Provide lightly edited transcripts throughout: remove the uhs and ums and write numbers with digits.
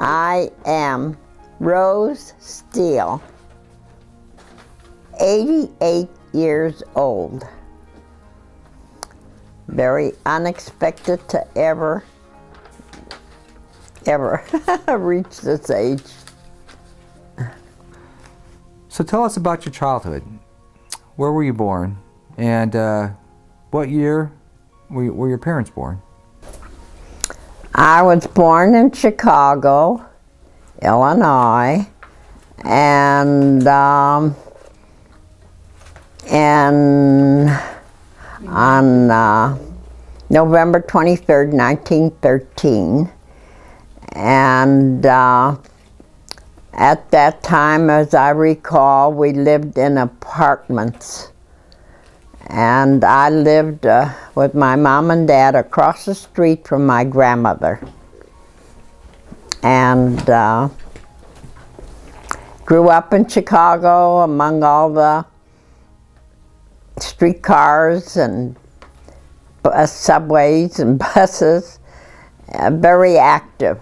I am Rose Steele, 88 years old. Very unexpected to ever reach this age. So tell us about your childhood. Where were you born? And what year were your parents born? I was born in Chicago, Illinois, and on November 23rd, 1913. And at that time, as I recall, we lived in apartments. And I lived with my mom and dad across the street from my grandmother. And grew up in Chicago among all the streetcars and subways and buses. Very active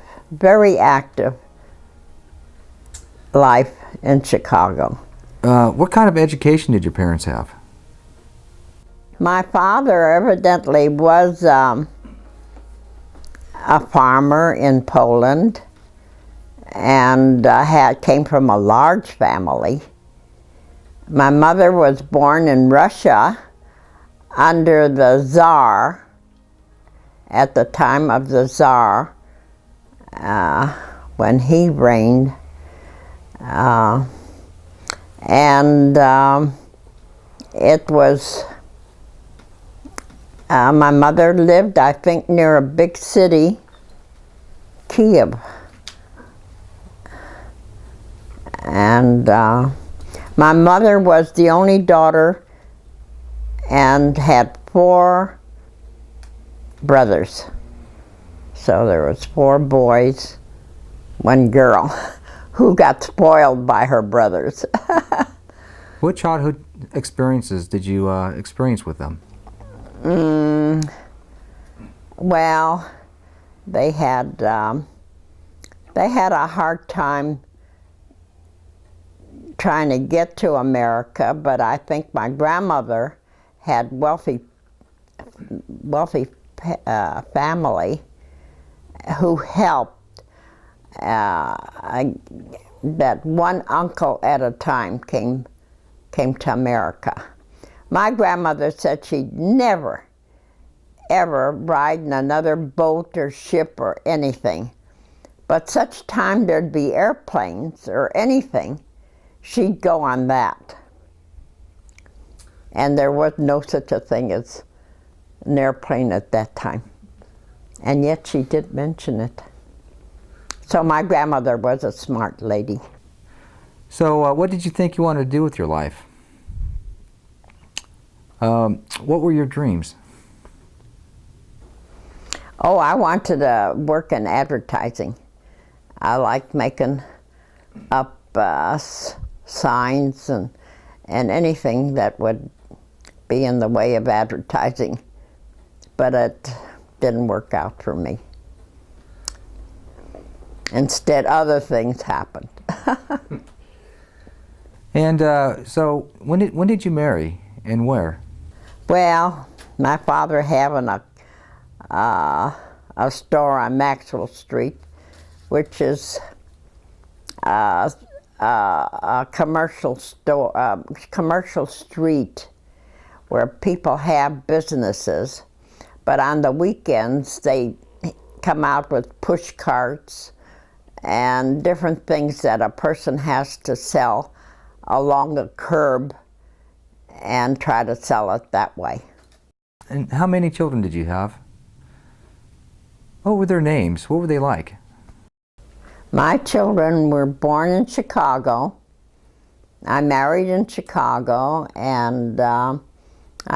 life in Chicago. What kind of education did your parents have? My father evidently was a farmer in Poland and came from a large family. My mother was born in Russia under the Tsar, at the time of the Tsar, when he reigned. It was my mother lived, I think, near a big city, Kiev. And my mother was the only daughter and had 4 brothers. So there was 4 boys, 1 girl, who got spoiled by her brothers. What childhood experiences did you experience with them? Well, they had a hard time trying to get to America, but I think my grandmother had wealthy family who helped. That one uncle at a time came to America. My grandmother said she'd never, ever ride in another boat or ship or anything. But such time there'd be airplanes or anything, she'd go on that. And there was no such a thing as an airplane at that time. And yet she did mention it. So my grandmother was a smart lady. So what did you think you wanted to do with your life? What were your dreams? Oh, I wanted to work in advertising. I liked making up signs and anything that would be in the way of advertising. But it didn't work out for me. Instead, other things happened. And so, when did you marry, and where? Well, my father having a store on Maxwell Street, which is a commercial store, commercial street where people have businesses, but on the weekends they come out with push carts and different things that a person has to sell along a curb and try to sell it that way. And how many children did you have? What were their names? What were they like? My children were born in Chicago. I married in Chicago, and I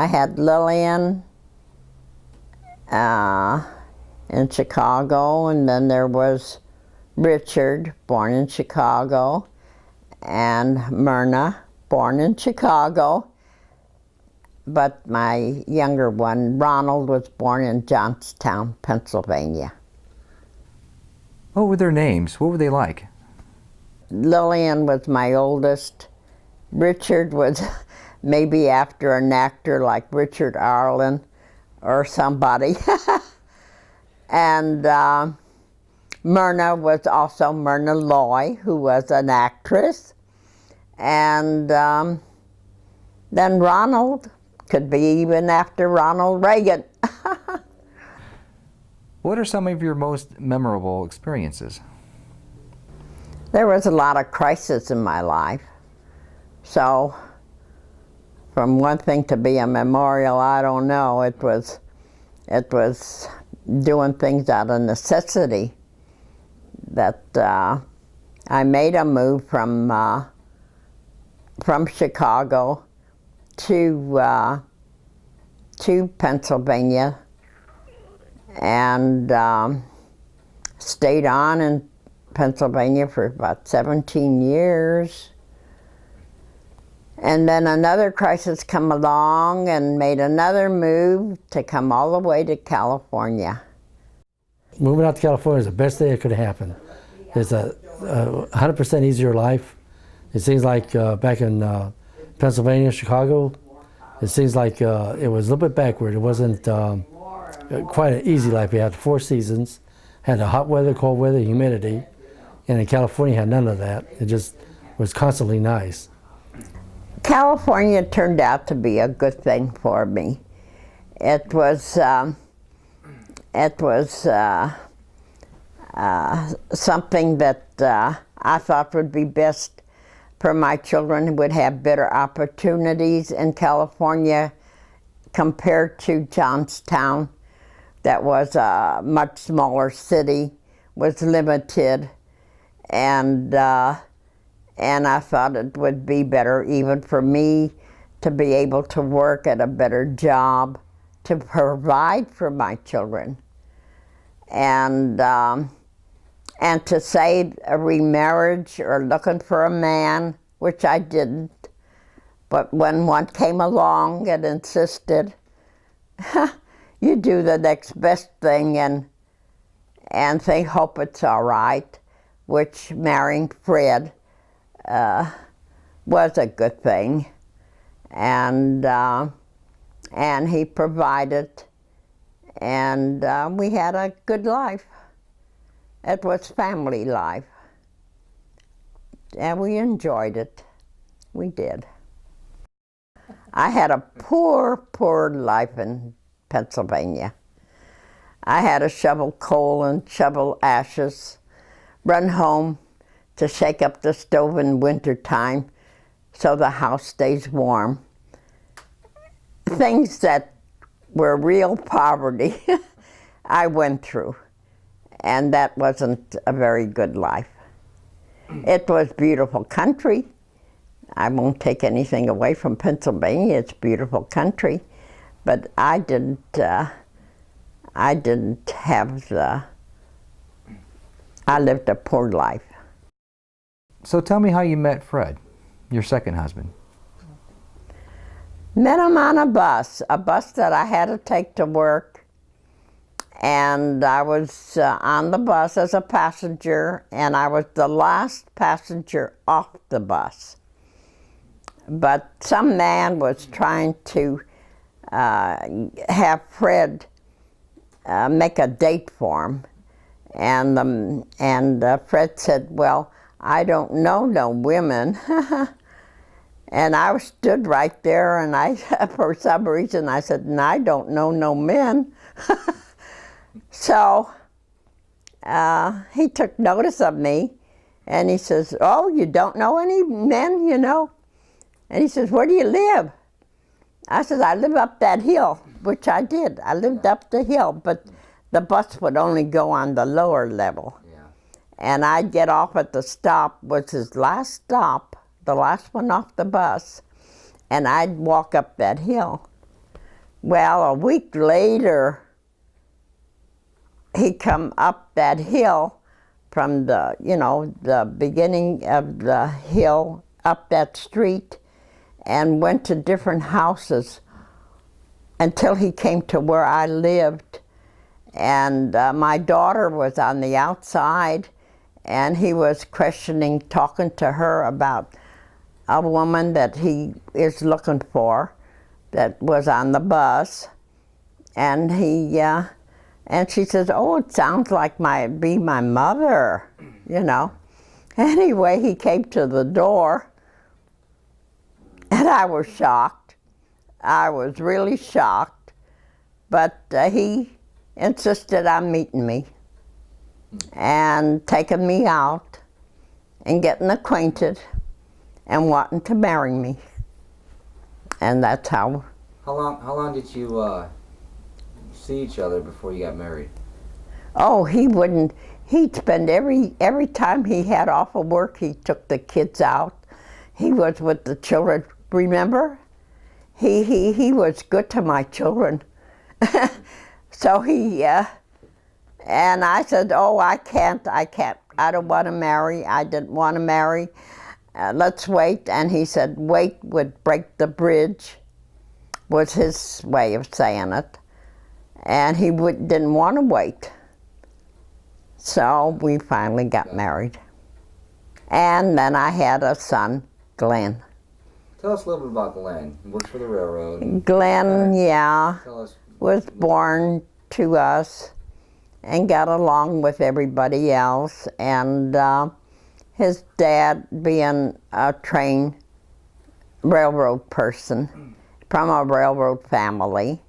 had Lillian, in Chicago, and then there was Richard, born in Chicago, and Myrna, born in Chicago. But my younger one, Ronald, was born in Johnstown, Pennsylvania. What were their names? What were they like? Lillian was my oldest. Richard was maybe after an actor like Richard Arlen or somebody. And Myrna was also Myrna Loy, who was an actress. And then Ronald could be even after Ronald Reagan. What are some of your most memorable experiences? There was a lot of crisis in my life. So from one thing to be a memorial, I don't know. It was doing things out of necessity that I made a move from Chicago to Pennsylvania, and stayed on in Pennsylvania for about 17 years. And then another crisis come along and made another move to come all the way to California. Moving out to California is the best thing that could have happened. It's a 100% easier life. It seems like back in Pennsylvania, Chicago, it seems like it was a little bit backward. It wasn't quite an easy life. We had 4 seasons, had the hot weather, cold weather, humidity, and in California had none of that. It just was constantly nice. California turned out to be a good thing for me. It was something that I thought would be best for my children, who would have better opportunities in California compared to Johnstown. That was a much smaller city, was limited, and I thought it would be better even for me to be able to work at a better job to provide for my children. And to say a remarriage or looking for a man, which I didn't, but when one came along and insisted, you do the next best thing and they hope it's all right, which marrying Fred was a good thing, and he provided, and we had a good life. It was family life, and we enjoyed it. We did. I had a poor life in Pennsylvania. I had to shovel coal and shovel ashes, run home to shake up the stove in wintertime so the house stays warm. Things that were real poverty I went through, and that wasn't a very good life. It was beautiful country. I won't take anything away from Pennsylvania. It's beautiful country, but I didn't have I lived a poor life. So tell me how you met Fred, your second husband. Met him on a bus that I had to take to work, and I was on the bus as a passenger, and I was the last passenger off the bus. But some man was trying to have Fred make a date for him, and Fred said, "Well, I don't know no women." And I stood right there, and I, for some reason, I said, "And I don't know no men." So he took notice of me, and he says, "Oh, you don't know any men, you know?" And he says, "Where do you live?" I said, "I live up that hill," which I did. I lived up the hill, but the bus would only go on the lower level. Yeah. And I'd get off at the stop, was his last stop, the last one off the bus, and I'd walk up that hill. Well, a week later, he come up that hill from the, the beginning of the hill up that street and went to different houses until he came to where I lived. And my daughter was on the outside, and he was questioning, talking to her about a woman that he is looking for that was on the bus. And and she says, "Oh, it sounds like be my mother," Anyway, he came to the door, and I was shocked. I was really shocked, but he insisted on meeting me and taking me out and getting acquainted and wanting to marry me. And that's how. How long did you see each other before you got married? Oh, he'd spend every time he had off of work, he took the kids out. He was with the children, remember? He was good to my children. So and I said, "Oh, I can't, I don't want to marry, I didn't want to marry. Let's wait." And he said, "Wait would break the bridge," was his way of saying it. And he didn't want to wait. So we finally got married. And then I had a son, Glenn. Tell us a little bit about Glenn. He works for the railroad. Glenn, Tell us. was born to us and got along with everybody else. And his dad, being a trained railroad person from a railroad family,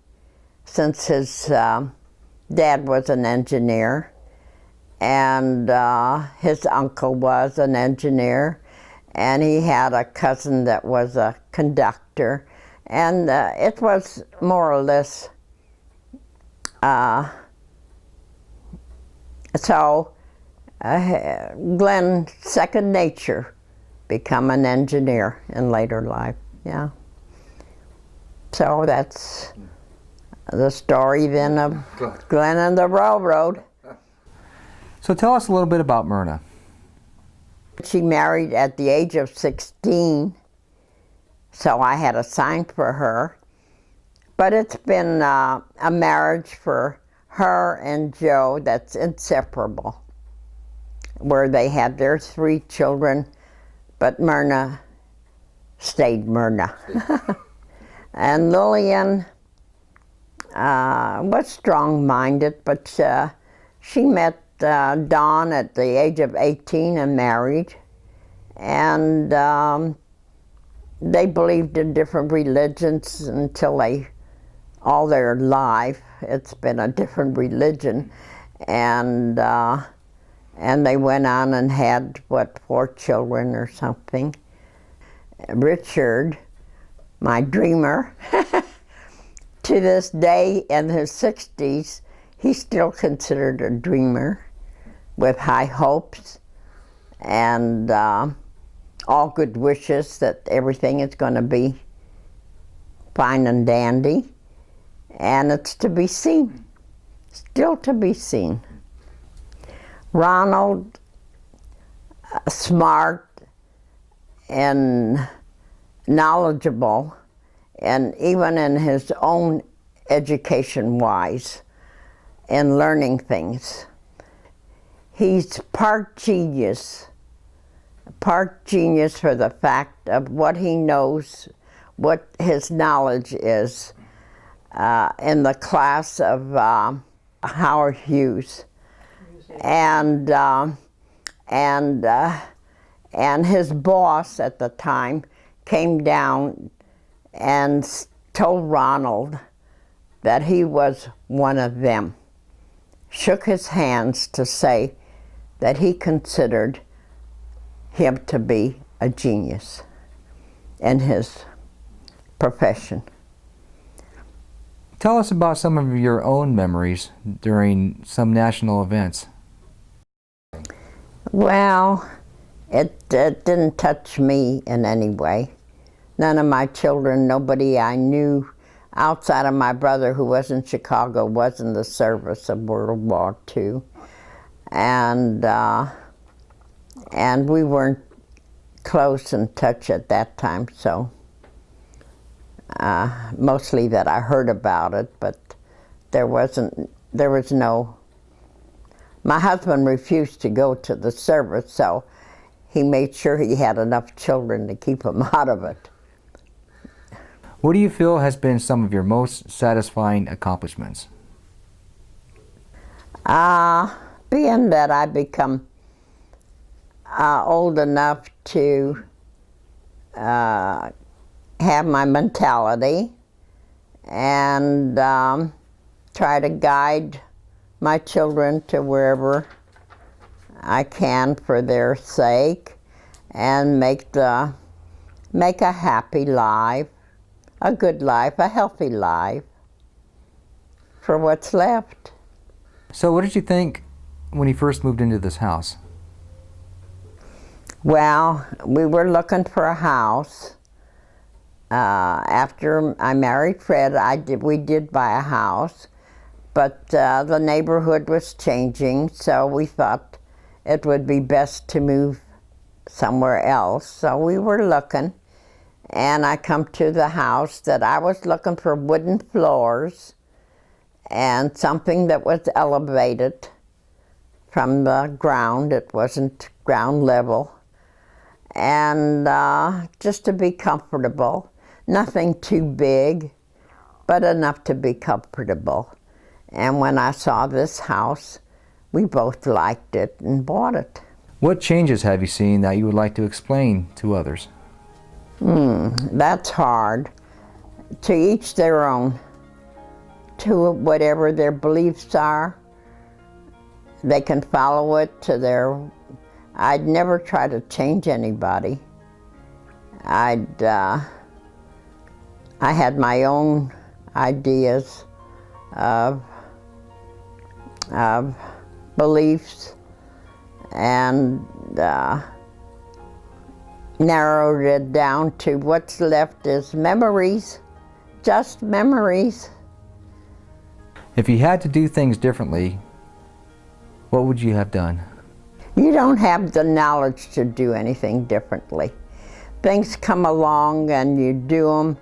since his dad was an engineer and his uncle was an engineer, and he had a cousin that was a conductor, and it was more or less so Glenn, second nature, become an engineer in later life. Yeah. So that's the story then of Glenn and the railroad. So tell us a little bit about Myrna. She married at the age of 16, so I had a sign for her. But it's been a marriage for her and Joe that's inseparable, where they had their 3 children, but Myrna stayed Myrna. And Lillian was strong-minded, but she met Don at the age of 18 and married. And they believed in different religions until all their life, it's been a different religion. And they went on and had, 4 children or something. Richard, my dreamer, to this day in his 60s, he's still considered a dreamer with high hopes and all good wishes that everything is going to be fine and dandy. And it's to be seen, still to be seen. Ronald, smart and knowledgeable, and even in his own education-wise, in learning things. He's part genius for the fact of what he knows, what his knowledge is, in the class of Howard Hughes. And his boss at the time came down and told Ronald that he was one of them. Shook his hands to say that he considered him to be a genius in his profession. Tell us about some of your own memories during some national events. Well, it didn't touch me in any way. None of my children, nobody I knew outside of my brother who was in Chicago, was in the service of World War II. And we weren't close in touch at that time, so mostly that I heard about it, but there was no, my husband refused to go to the service, so he made sure he had enough children to keep him out of it. What do you feel has been some of your most satisfying accomplishments? Being that I become old enough to have my mentality and try to guide my children to wherever I can for their sake, and make a happy life, a good life, a healthy life for what's left. So what did you think when you first moved into this house? Well, we were looking for a house. After I married Fred, we did buy a house, but the neighborhood was changing, so we thought it would be best to move somewhere else. So we were looking, and I come to the house that I was looking for wooden floors and something that was elevated from the ground. It wasn't ground level. And just to be comfortable. Nothing too big, but enough to be comfortable. And when I saw this house, we both liked it and bought it. What changes have you seen that you would like to explain to others? That's hard. To each their own. To whatever their beliefs are, they can follow it to their... I'd never try to change anybody. I had my own ideas of beliefs, and narrowed it down to what's left is memories, just memories. If you had to do things differently, what would you have done? You don't have the knowledge to do anything differently. Things come along and you do them,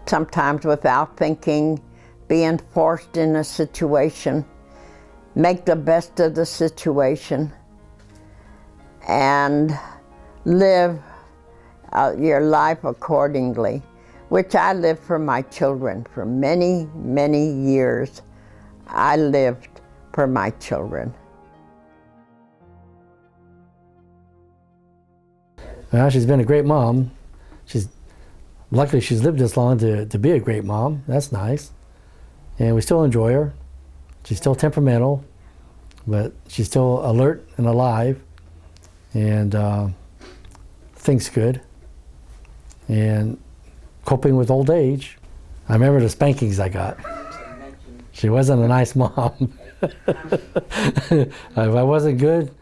sometimes without thinking, being forced in a situation. Make the best of the situation and live your life accordingly, which I lived for my children for many, many years. I lived for my children. Well, she's been a great mom. Luckily she's lived this long to be a great mom. That's nice. And we still enjoy her. She's still temperamental, but she's still alert and alive, and thinks good, and coping with old age. I remember the spankings I got. She wasn't a nice mom. If I wasn't good,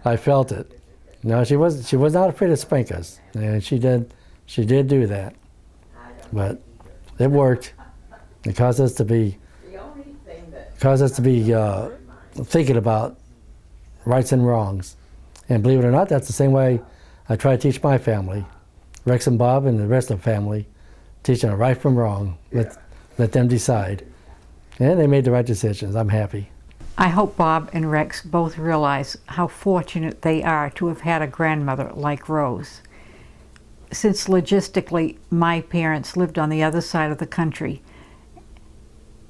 I felt it. No, she was not afraid to spank us, and she did do that. But it worked. It caused us to be thinking about rights and wrongs. And believe it or not, that's the same way I try to teach my family, Rex and Bob and the rest of the family, teaching them right from wrong. Let them decide. And they made the right decisions. I'm happy. I hope Bob and Rex both realize how fortunate they are to have had a grandmother like Rose. Since logistically my parents lived on the other side of the country,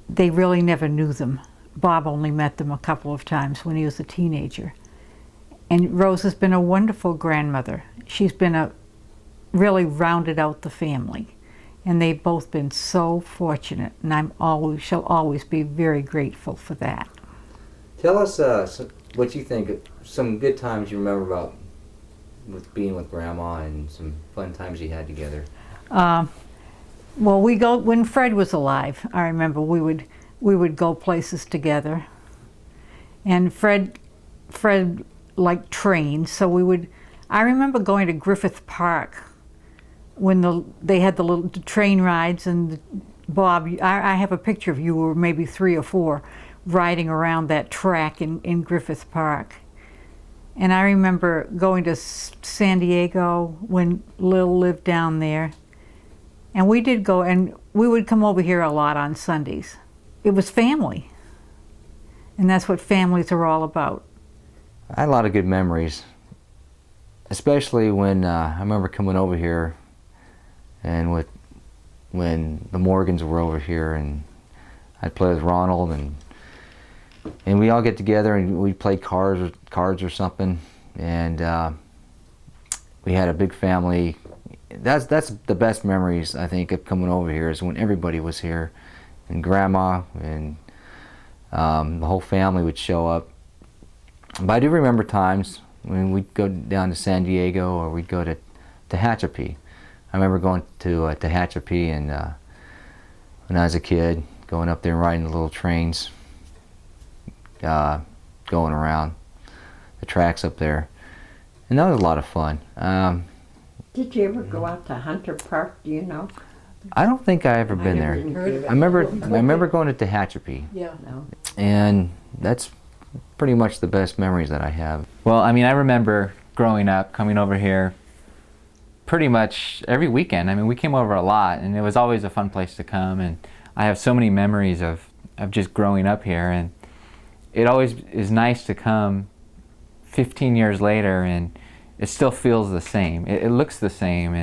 they really never knew them. Bob only met them a couple of times when he was a teenager. And Rose has been a wonderful grandmother. She's been really rounded out the family. And they've both been so fortunate, and shall always be very grateful for that. Tell us what you think, some good times you remember about with being with Grandma and some fun times you had together. Well, when Fred was alive, I remember we would go places together. And Fred liked trains, so I remember going to Griffith Park when they had the little train rides, and Bob, I have a picture of you, or maybe 3 or 4, riding around that track in Griffith Park. And I remember going to San Diego when Lil lived down there. And we did go, and we would come over here a lot on Sundays. It was family. And that's what families are all about. I had a lot of good memories, especially when I remember coming over here and when the Morgans were over here, and I'd play with Ronald, and we all get together and we'd play cards or something, and we had a big family. That's the best memories, I think, of coming over here, is when everybody was here, and Grandma and the whole family would show up. But I do remember times when we'd go down to San Diego, or we'd go to Tehachapi. I remember going to Tehachapi, and when I was a kid, going up there and riding the little trains, going around the tracks up there, and that was a lot of fun. Did you ever go out to Hunter Park, do you know? I don't think I ever been there. I remember going to Tehachapi. Yeah. No. And that's pretty much the best memories that I have. Well, I mean, I remember growing up, coming over here pretty much every weekend. I mean, we came over a lot, and it was always a fun place to come, and I have so many memories of just growing up here, and it always is nice to come 15 years later, and it still feels the same. It looks the same,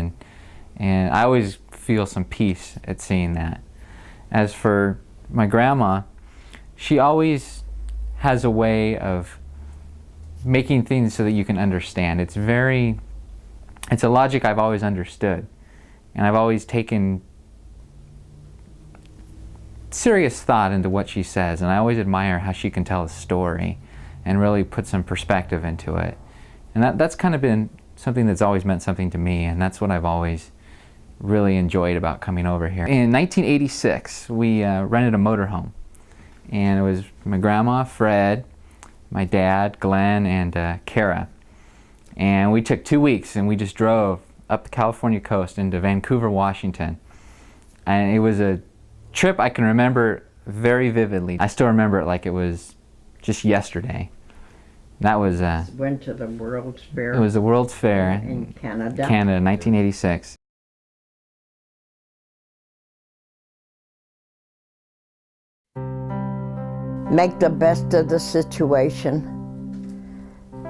and I always feel some peace at seeing that. As for my grandma, she always has a way of making things so that you can understand. It's a logic I've always understood, and I've always taken serious thought into what she says, and I always admire how she can tell a story and really put some perspective into it. And that's kind of been something that's always meant something to me, and that's what I've always really enjoyed about coming over here. In 1986, we rented a motorhome, and it was my grandma, Fred, my dad, Glenn, and Kara. And we took 2 weeks, and we just drove up the California coast into Vancouver, Washington. And it was a trip I can remember very vividly. I still remember it like it was just yesterday. That was Went to the World's Fair. it was the World's Fair in Canada. Canada, 1986. Make the best of the situation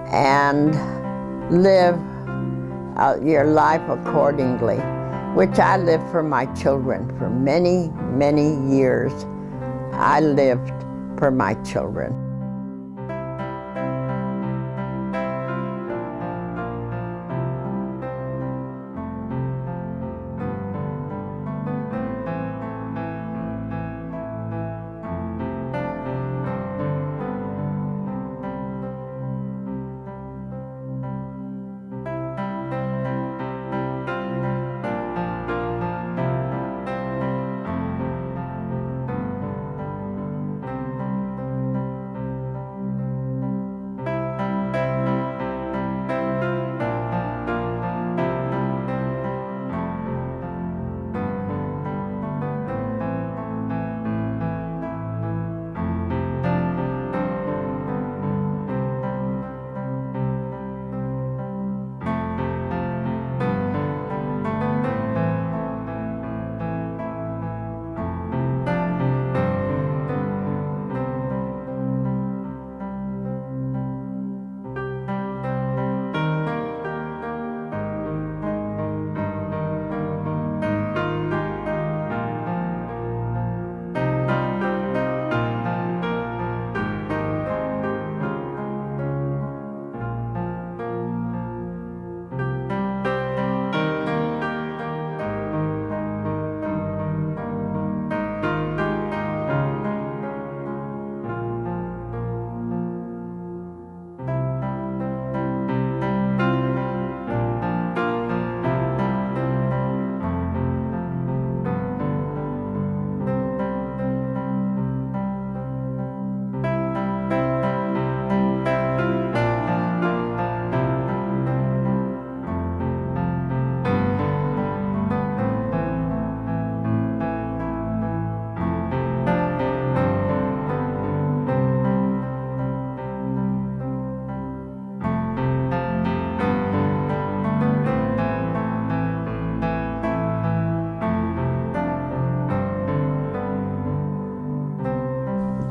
and live your life accordingly, which I lived for my children for many, many years. I lived for my children.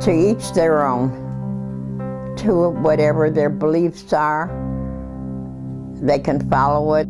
To each their own. To whatever their beliefs are, they can follow it.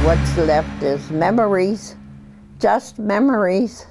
What's left is memories, just memories.